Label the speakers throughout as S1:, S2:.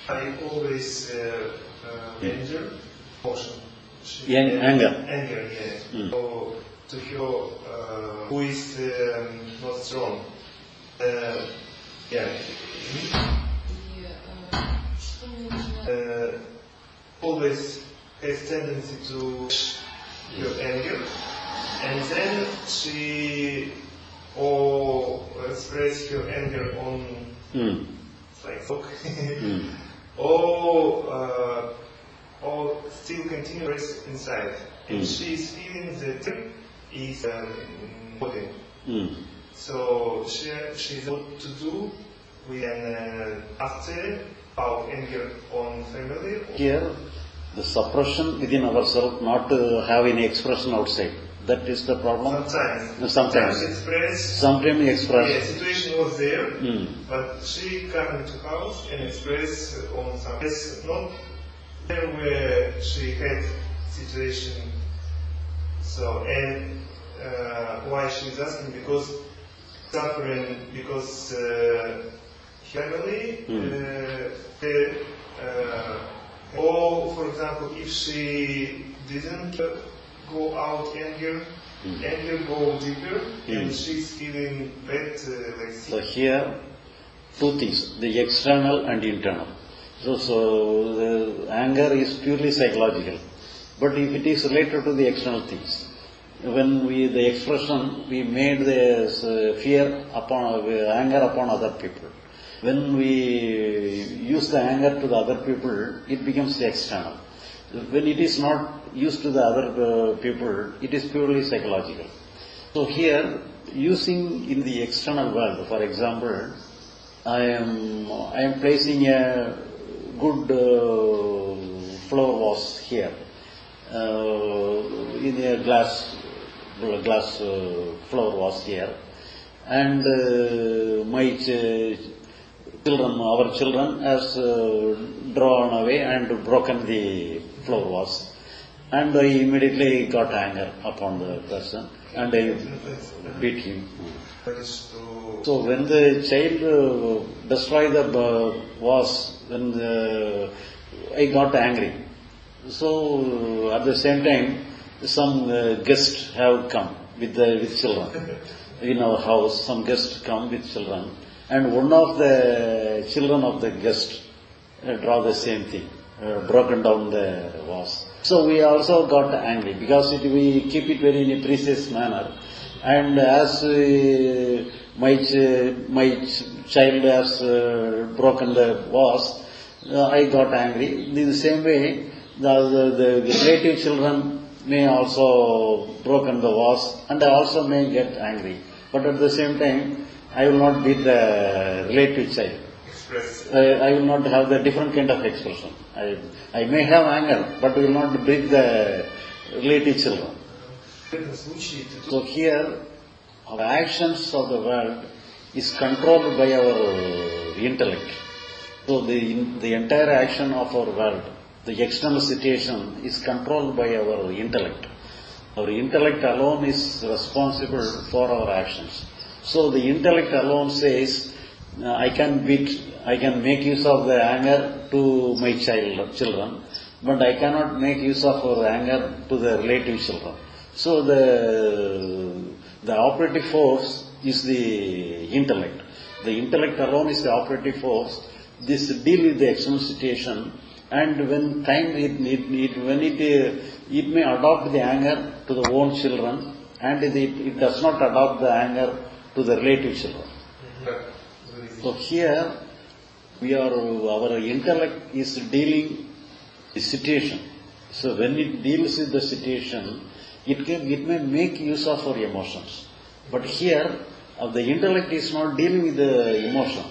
S1: I always anger, emotion.
S2: Anger.
S1: Anger, yeah. So, to her who is not strong. Yeah. Always has tendency to her anger, and then she express her anger on like talk, or still continue inside, and she is feeling that is body. So she's what to do. We can after our anger on family.
S2: Here, the suppression within ourselves, not to have any expression outside. That is the problem.
S1: Sometimes express.
S2: Sometimes express.
S1: Yeah, situation was there, but she come into house and express on some. It's not there where she had situation. So and why she's asking, because suffering, because family, or for example, if she didn't go out anger go deeper, and she's feeling bad.
S2: So here, two things: the external and internal. So the anger is purely psychological, but if it is related to the external things. When the expression, we made the fear upon, anger upon other people. When we use the anger to the other people, it becomes the external. When it is not used to the other people, it is purely psychological. So here, using in the external world, for example, I am placing a good flower vase here in a glass flower vase here, and my children, our children, has drawn away and broken the flower vase, and I immediately got anger upon the person and I beat him. So when the child destroyed the vase, then I got angry. So at the same time, some guests have come with children in our house. Some guests come with children, and one of the children of the guest draw the same thing, broken down the vase. So we also got angry because we keep it very in a precious manner, and as my child has broken the vase, I got angry. In the same way, the relative children may also broken the vase, and I also may get angry. But at the same time, I will not beat the relative child. I will not have the different kind of expression. I may have anger, but will not beat the relative children. So here, our actions of the world is controlled by our intellect. So the entire action of our world, the external situation, is controlled by our intellect. Our intellect alone is responsible for our actions. So the intellect alone says, I can make use of the anger to my children, but I cannot make use of our anger to the relative children. So the operative force is the intellect. The intellect alone is the operative force. This deal with the external situation. And when time it may adopt the anger to the own children, and it does not adopt the anger to the relative children. So here our intellect is dealing the situation. So when it deals with the situation, it may make use of our emotions. But here the intellect is not dealing with the emotion.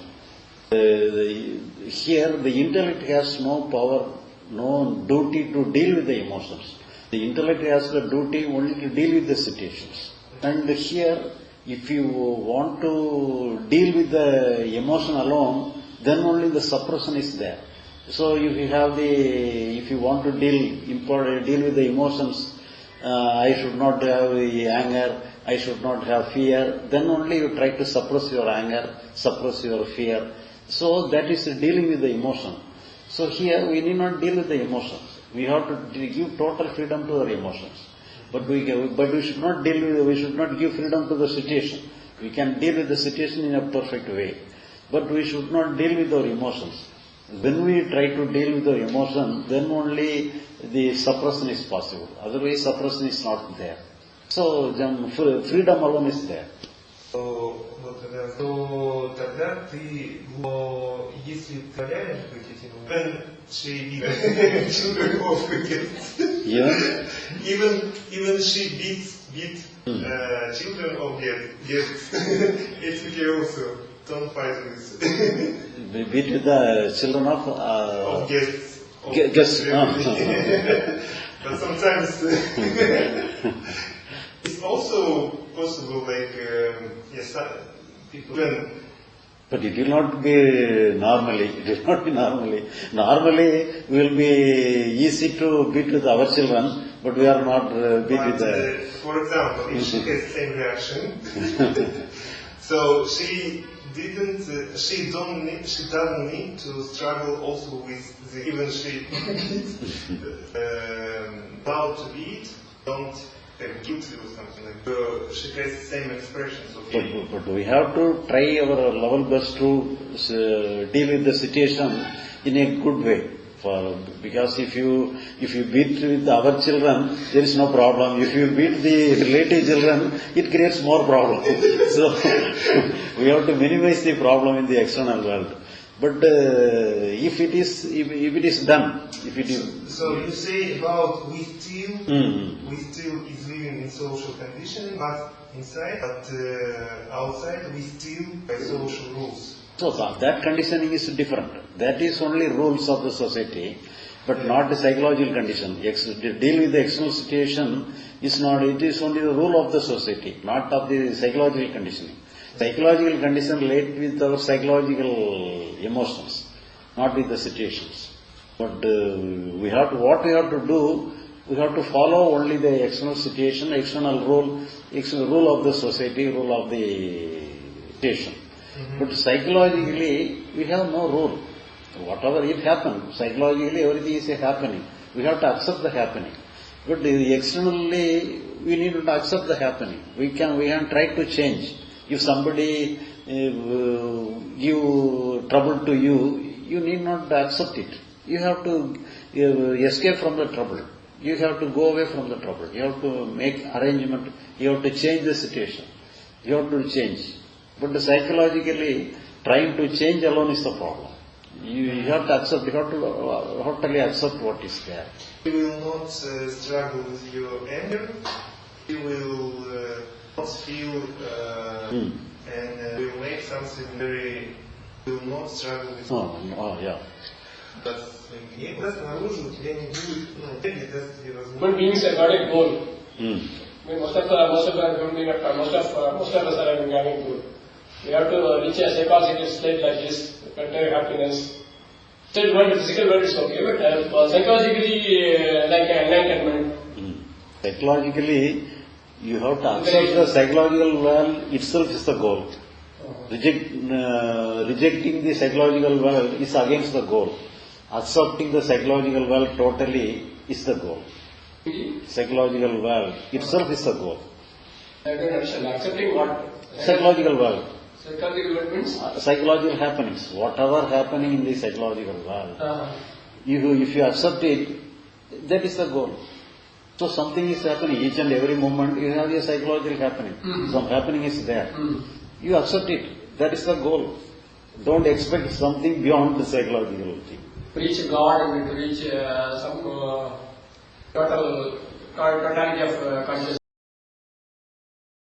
S2: Here the intellect has no power, no duty to deal with the emotions. The intellect has the duty only to deal with the situations. And here, if you want to deal with the emotion alone, then only the suppression is there. So if you want to deal with the emotions, I should not have the anger, I should not have fear, then only you try to suppress your anger, suppress your fear. So that is dealing with the emotion. So here we need not deal with the emotions. We have to give total freedom to our emotions. But we should not we should not give freedom to the situation. We can deal with the situation in a perfect way. But we should not deal with our emotions. When we try to deal with our emotion, then only the suppression is possible. Otherwise suppression is not there. So freedom alone is there.
S1: То тогда ты, если ты позволяешь быть этим, when she children of gifts, even she beat children of gifts, it's okay also. Don't fight with.
S2: Beat with the children of
S1: gifts.
S2: Guests.
S1: But sometimes it's also possible, like yes, people.
S2: But it will not be normally. It will not be normally. Normally, we will be easy to beat with our children, but we are not beat with the.
S1: For example, if she has the same reaction, so she doesn't need to struggle also with the even she about to beat, don't have guilty or something like that. She has the same expressions. Okay.
S2: But we have to try our level best to deal with the situation in a good way. Because if you beat with our children, there is no problem. If you beat the relative children, it creates more problem. So we have to minimize the problem in the external world. But if it is done,
S1: So you say about we still is living in social condition, but inside, outside we still by social rules.
S2: So that conditioning is different. That is only rules of the society, but not the psychological condition. Deal with the external situation is not. It is only the rule of the society, not of the psychological conditioning. Psychological condition related with our psychological emotions, not with the situations. But what we have to do, we have to follow only the external situation, external rule of the society, rule of the situation. But psychologically, we have no rule. Whatever it happens, psychologically everything is happening. We have to accept the happening. But externally, we need to accept the happening. We can try to change. If somebody give trouble to you, you need not accept it. You have to escape from the trouble. You have to go away from the trouble. You have to make arrangement. You have to change the situation. You have to change. But psychologically, trying to change alone is the problem. You have to accept, you have to totally accept what is there.
S1: You will not struggle with your anger. You will not feel and will make something very. You will not struggle with.
S2: Yeah.
S3: Human beings have got a goal. Most of us are having a goal. We have to reach a psychological state like this, better happiness. Still, physical world is okay, but psychologically, like enlightenment.
S2: Psychologically, you have to accept the psychological world itself is the goal. Rejecting the psychological world is against the goal. Accepting the psychological world totally is the goal. Psychological world itself is the goal.
S3: I don't understand. Accepting what?
S2: Psychological world.
S3: Psychological world means?
S2: Psychological happenings. Whatever happening in the psychological world. If you accept it, that is the goal. So something is happening. Each and every moment you have a psychological happening. Some happening is there. You accept it. That is the goal. Don't expect something beyond the psychological thing.
S3: To reach God and to reach some totality of consciousness.